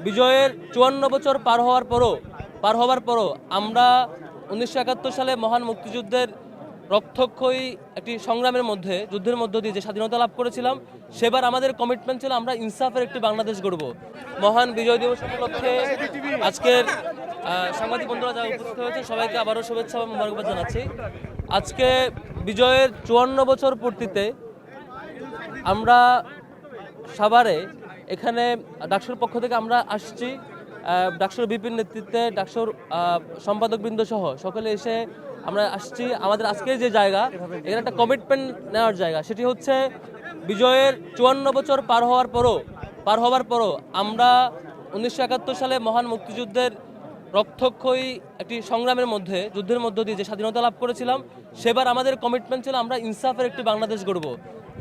বিজয়ের ৫৪ বছর পার হওয়ার পরও আমরা ১৯৭১ সালে মহান মুক্তিযুদ্ধের রক্তক্ষয়ী একটি যুদ্ধের মধ্য দিয়ে যে স্বাধীনতা লাভ করেছিলাম, সেবার আমাদের কমিটমেন্ট ছিল আমরা ইনসাফের একটি বাংলাদেশ গড়ব। মহান বিজয় দিবস উপলক্ষে আজকের সাংবাদিক বন্ধুরা যারা উপস্থিত হয়েছে সবাইকে আবারও শুভেচ্ছা এবং মোবারকবাদ জানাচ্ছি। আজকে বিজয়ের ৫৪ বছর পূর্তিতে আমরা সাভারে এখানে ডাকসুর পক্ষ থেকে আমরা আসছি। ডাকসুর বিপিন নেতৃত্বে ডাকসুর সম্পাদকবৃন্দ সহ সকলে এসে আমরা আসছি। আমাদের আজকের যে জায়গা, এখানে একটা কমিটমেন্ট নেওয়ার জায়গা, সেটি হচ্ছে বিজয়ের ৫৪ বছর পার হওয়ার পরও আমরা ১৯৭১ সালে মহান মুক্তিযুদ্ধের রক্তক্ষয়ী একটি যুদ্ধের মধ্য দিয়ে যে স্বাধীনতা লাভ করেছিলাম, সেবার আমাদের কমিটমেন্ট ছিল আমরা ইনসাফের একটি বাংলাদেশ গড়ব,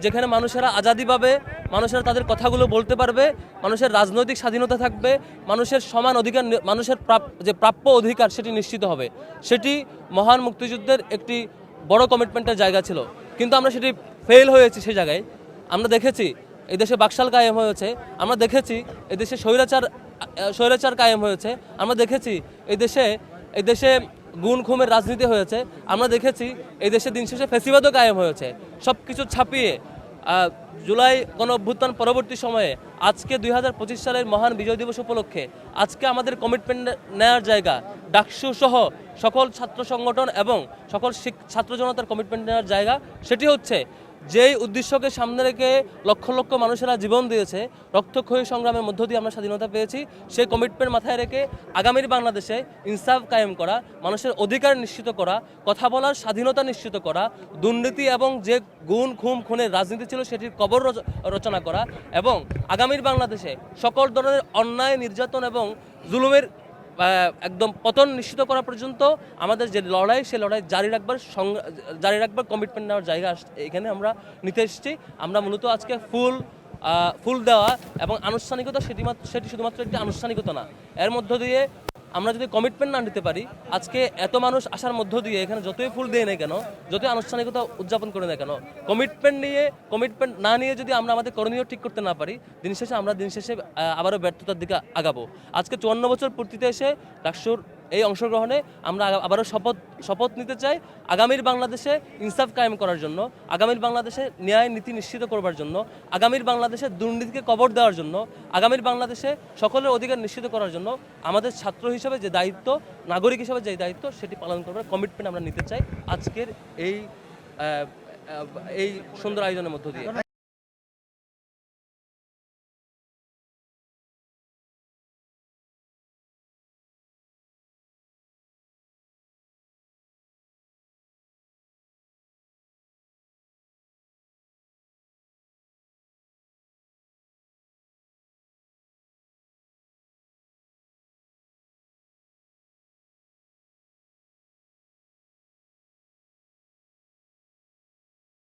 যেখানে মানুষেরা আজাদি পাবে, মানুষেরা তাদের কথাগুলো বলতে পারবে, মানুষের রাজনৈতিক স্বাধীনতা থাকবে, মানুষের সমান অধিকার, মানুষের যে প্রাপ্য অধিকার সেটি নিশ্চিত হবে। সেটি মহান মুক্তিযুদ্ধের একটি বড় কমিটমেন্টের জায়গা ছিল, কিন্তু আমরা সেটি ফেল হয়েছি। সেই জায়গায় আমরা দেখেছি এই দেশে বাকশাল কায়েম হয়েছে, আমরা দেখেছি এই দেশে স্বৈরাচার কায়েম হয়েছে, আমরা দেখেছি এই দেশে গুণ খুমের রাজনীতি হয়েছে, আমরা দেখেছি এই দেশে দিন শেষে ফ্যাসিবাদও কায়েম হয়েছে। সব কিছু ছাপিয়ে জুলাই গণঅভ্যুত্থান পরবর্তী সময়ে আজকে ২০২৫ সালের মহান বিজয় দিবস উপলক্ষে আজকে আমাদের কমিটমেন্ট নেওয়ার জায়গা, ডাকসু সহ সকল ছাত্র সংগঠন এবং সকল ছাত্র জনতার কমিটমেন্ট নেওয়ার জায়গা, সেটি হচ্ছে যেই উদ্দেশ্যকে সামনে রেখে লক্ষ লক্ষ মানুষেরা জীবন দিয়েছে, রক্তক্ষয়ী সংগ্রামের মধ্য দিয়ে আমরা স্বাধীনতা পেয়েছি, সেই কমিটমেন্ট মাথায় রেখে আগামীর বাংলাদেশে ইনসাফ কায়েম করা, মানুষের অধিকার নিশ্চিত করা, কথা বলার স্বাধীনতা নিশ্চিত করা, দুর্নীতি এবং যে গুণ খুনের রাজনীতি ছিল সেটির কবর রচনা করা এবং আগামীর বাংলাদেশে সকল ধরনের অন্যায়, নির্যাতন এবং জুলুমের একদম পতন নিশ্চিত করা পর্যন্ত আমাদের যে লড়াই, সেই লড়াই জারি রাখবার কমিটমেন্ট নেওয়ার জায়গা এখানে আমরা নিতে এসেছি। আমরা মূলত আজকে ফুল দেওয়া এবং আনুষ্ঠানিকতা, সেটি শুধুমাত্র একটি আনুষ্ঠানিকতা না, এর মধ্য দিয়ে আমরা যদি কমিটমেন্ট না নিতে পারি, আজকে এত মানুষ আসার মধ্য দিয়ে এখানে যতই ফুল দেয় না কেন, যতই আনুষ্ঠানিকতা উদযাপন করে না কেন, কমিটমেন্ট না নিয়ে যদি আমরা আমাদের করণীয় ঠিক করতে না পারি, দিন শেষে আবারও ব্যর্থতার দিকে আগাবো। আজকে ৫৪ বছর পূর্তিতে এসে ডাকসুর এই অংশগ্রহণে আমরা আবারও শপথ নিতে চাই আগামীর বাংলাদেশে ইনসাফ কায়েম করার জন্য, আগামীর বাংলাদেশে ন্যায় নীতি নিশ্চিত করবার জন্য, আগামীর বাংলাদেশে দুর্নীতিকে কবর দেওয়ার জন্য, আগামীর বাংলাদেশে সকলের অধিকার নিশ্চিত করার জন্য আমাদের ছাত্র হিসেবে যে দায়িত্ব, নাগরিক হিসেবে যে দায়িত্ব, সেটি পালন করবার কমিটমেন্ট আমরা নিতে চাই আজকের এই সুন্দর আয়োজনের মধ্য দিয়ে।